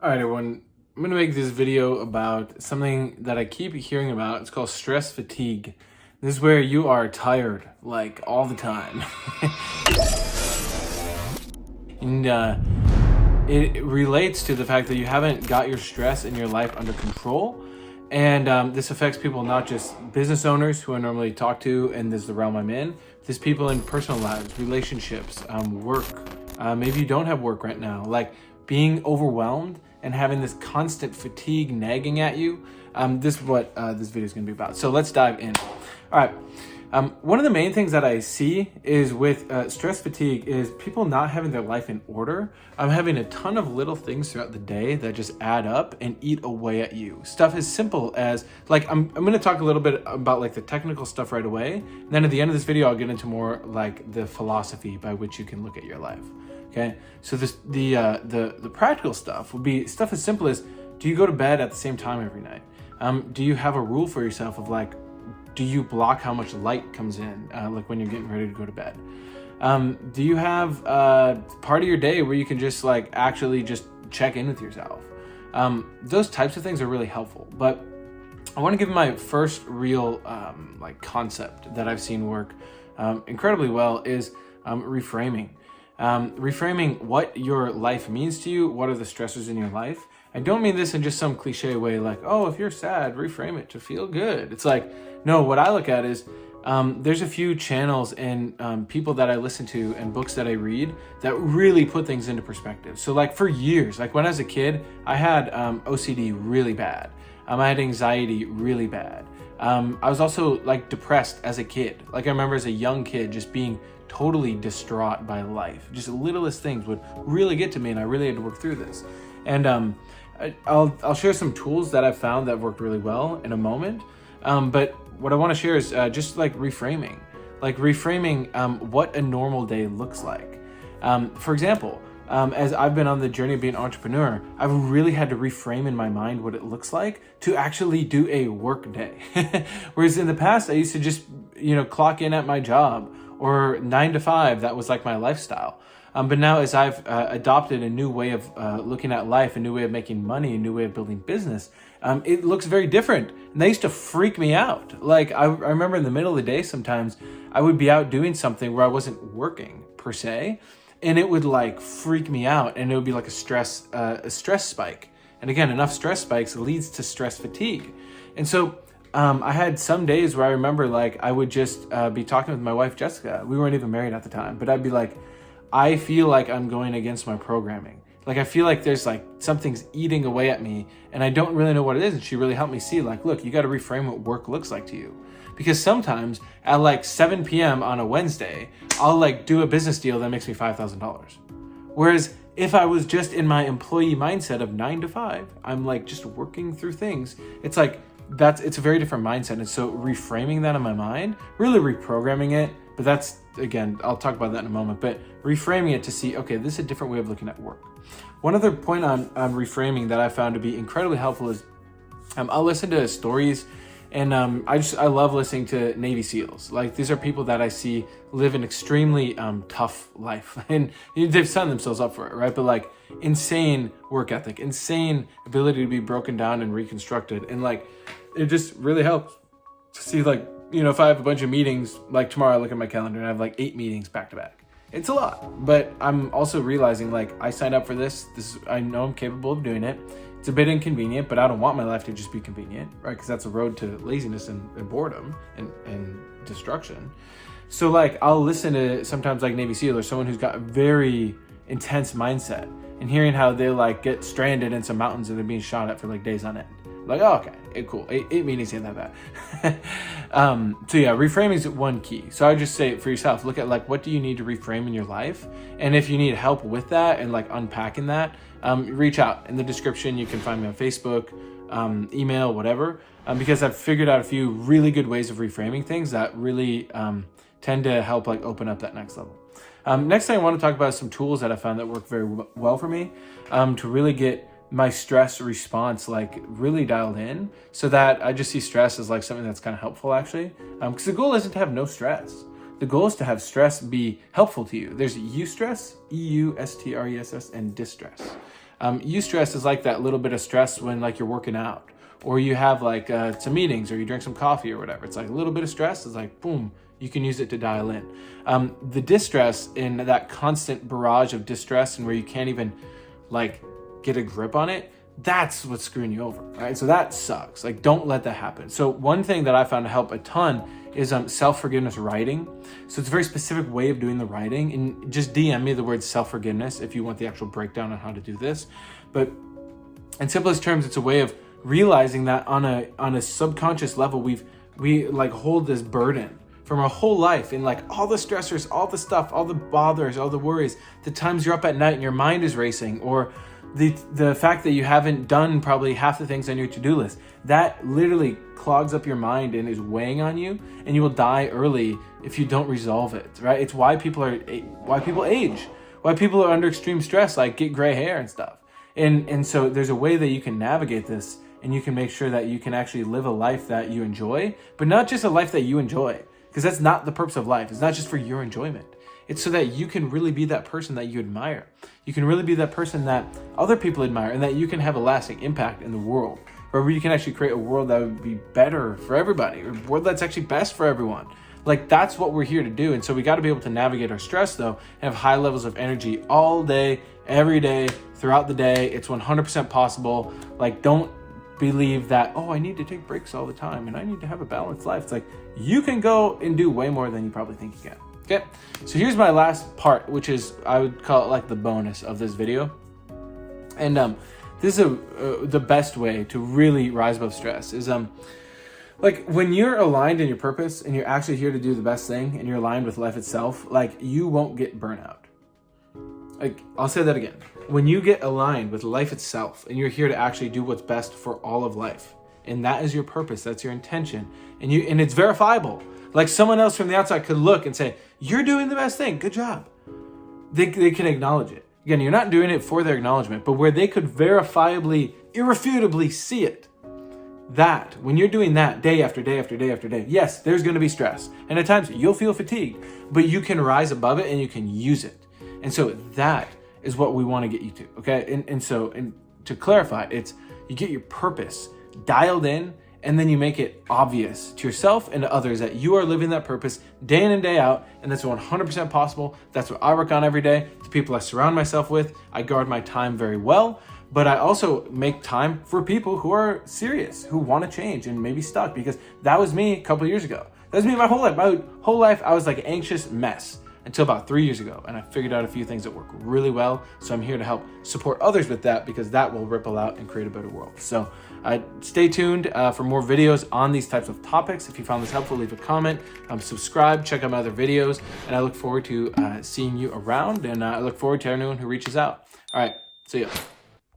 All right, everyone. I'm going to make this video about something that I keep hearing about. It's called stress fatigue. This is where you are tired, like, all the time. And it relates to the fact that you haven't got your stress in your life under control. And this affects people, not just business owners who I normally talk to, and this is the realm I'm in. There's people in personal lives, relationships, work. Maybe you don't have work right now. Like, being overwhelmed and having this constant fatigue nagging at you. This is what this video is going to be about. So let's dive in. All right. One of the main things that I see is with stress fatigue is people not having their life in order. I'm having a ton of little things throughout the day that just add up and eat away at you. Stuff as simple as, like, I'm going to talk a little bit about like the technical stuff right away. And then at the end of this video, I'll get into more like the philosophy by which you can look at your life. Okay, so the practical stuff would be stuff as simple as, do you go to bed at the same time every night? Do you have a rule for yourself of like, do you block how much light comes in, like when you're getting ready to go to bed? Do you have part of your day where you can just like actually just check in with yourself? Those types of things are really helpful. But I want to give my first real like concept that I've seen work incredibly well is reframing. Reframing what your life means to you. What are the stressors in your life? I don't mean this in just some cliche way like, oh, if you're sad, reframe it to feel good. It's like, no, what I look at is there's a few channels and people that I listen to and books that I read that really put things into perspective. So like for years, like when I was a kid, I had OCD really bad. I had anxiety really bad. I was also like depressed as a kid. Like I remember as a young kid just being totally distraught by life. Just the littlest things would really get to me, and I really had to work through this. And I'll share some tools that I've found that worked really well in a moment. But what I want to share is just like reframing what a normal day looks like. For example, as I've been on the journey of being an entrepreneur, I've really had to reframe in my mind what it looks like to actually do a work day. Whereas in the past, I used to just, clock in at my job, or 9 to 5, that was like my lifestyle. But now as I've adopted a new way of looking at life, a new way of making money, a new way of building business, it looks very different. And that used to freak me out. Like I remember in the middle of the day, sometimes I would be out doing something where I wasn't working per se, and it would like freak me out, and it would be like a stress spike. And again, enough stress spikes leads to stress fatigue. And so I had some days where I remember like I would just be talking with my wife, Jessica. We weren't even married at the time, but I'd be like, I feel like I'm going against my programming. Like I feel like there's like something's eating away at me and I don't really know what it is. And she really helped me see like, look, you got to reframe what work looks like to you. Because sometimes at like 7 p.m. on a Wednesday, I'll like do a business deal that makes me $5,000. Whereas if I was just in my employee mindset of 9 to 5, I'm like just working through things. It's like, it's a very different mindset. And so reframing that in my mind, really reprogramming it, but that's, again, I'll talk about that in a moment, but reframing it to see, okay, this is a different way of looking at work. One other point on reframing that I found to be incredibly helpful is I'll listen to stories, and I love listening to Navy SEALs. Like these are people that I see live an extremely tough life, and they've signed themselves up for it, right? But like insane work ethic, insane ability to be broken down and reconstructed, and like it just really helps to see like, if I have a bunch of meetings, like tomorrow I look at my calendar and I have like 8 meetings back to back. It's a lot, but I'm also realizing like I signed up for this. I know I'm capable of doing it. It's a bit inconvenient, but I don't want my life to just be convenient, right? Because that's a road to laziness and boredom and destruction. So like I'll listen to sometimes like Navy SEAL or someone who's got a very intense mindset, and hearing how they like get stranded in some mountains and they're being shot at for like days on end. Like, oh, okay, cool. 8 meetings ain't that bad. So yeah, reframing is one key. So I would just say for yourself, look at like, what do you need to reframe in your life? And if you need help with that and like unpacking that, reach out. In the description, you can find me on Facebook, email, whatever, because I've figured out a few really good ways of reframing things that really tend to help like open up that next level. Next thing I want to talk about is some tools that I found that work very well for me to really get my stress response like really dialed in, so that I just see stress as like something that's kind of helpful actually, because the goal isn't to have no stress. The goal is to have stress be helpful to you. There's eustress, EUSTRESS, and distress. Eustress is like that little bit of stress when like you're working out, or you have like some meetings, or you drink some coffee or whatever. It's like a little bit of stress is like, boom, you can use it to dial in. The distress, in that constant barrage of distress and where you can't even like get a grip on it, that's what's screwing you over, right? So that sucks. Like, don't let that happen. So one thing that I found to help a ton is self-forgiveness writing. So it's a very specific way of doing the writing, and just DM me the word self-forgiveness if you want the actual breakdown on how to do this. But in simplest terms, it's a way of realizing that on a subconscious level, we like hold this burden from our whole life, and like all the stressors, all the stuff, all the bothers, all the worries, the times you're up at night and your mind is racing, or the fact that you haven't done probably half the things on your to-do list, that literally clogs up your mind and is weighing on you, and you will die early if you don't resolve it, right? It's why people age, why people are under extreme stress, like get gray hair and stuff. And so there's a way that you can navigate this, and you can make sure that you can actually live a life that you enjoy, but not just a life that you enjoy, because that's not the purpose of life. It's not just for your enjoyment. It's so that you can really be that person that you admire. You can really be that person that other people admire, and that you can have a lasting impact in the world, where you can actually create a world that would be better for everybody, or a world that's actually best for everyone. Like, that's what we're here to do. And so we got to be able to navigate our stress, though, and have high levels of energy all day, every day, throughout the day. It's 100% possible. Like, don't believe that, oh, I need to take breaks all the time and I need to have a balanced life. It's like, you can go and do way more than you probably think you can. Okay, so here's my last part, which is, I would call it like the bonus of this video. And this is the best way to really rise above stress is like when you're aligned in your purpose and you're actually here to do the best thing, and you're aligned with life itself, like you won't get burnout. Like, I'll say that again. When you get aligned with life itself and you're here to actually do what's best for all of life, and that is your purpose, that's your intention, and it's verifiable. Like, someone else from the outside could look and say, you're doing the best thing, good job. They can acknowledge it. Again, you're not doing it for their acknowledgement, but where they could verifiably, irrefutably see it. That, when you're doing that day after day after day after day, yes, there's going to be stress. And at times you'll feel fatigued, but you can rise above it and you can use it. And so that is what we want to get you to, okay? And so to clarify, it's you get your purpose dialed in, and then you make it obvious to yourself and to others that you are living that purpose day in and day out, and that's 100% possible. That's what I work on every day. The people I surround myself with, I guard my time very well, but I also make time for people who are serious, who want to change and maybe stuck, because that was me a couple of years ago. That was me my whole life. My whole life, I was like an anxious mess until about 3 years ago, and I figured out a few things that work really well. So I'm here to help support others with that, because that will ripple out and create a better world. So stay tuned for more videos on these types of topics. If you found this helpful, leave a comment, subscribe, check out my other videos, and I look forward to seeing you around, and I look forward to anyone who reaches out. All right, see ya.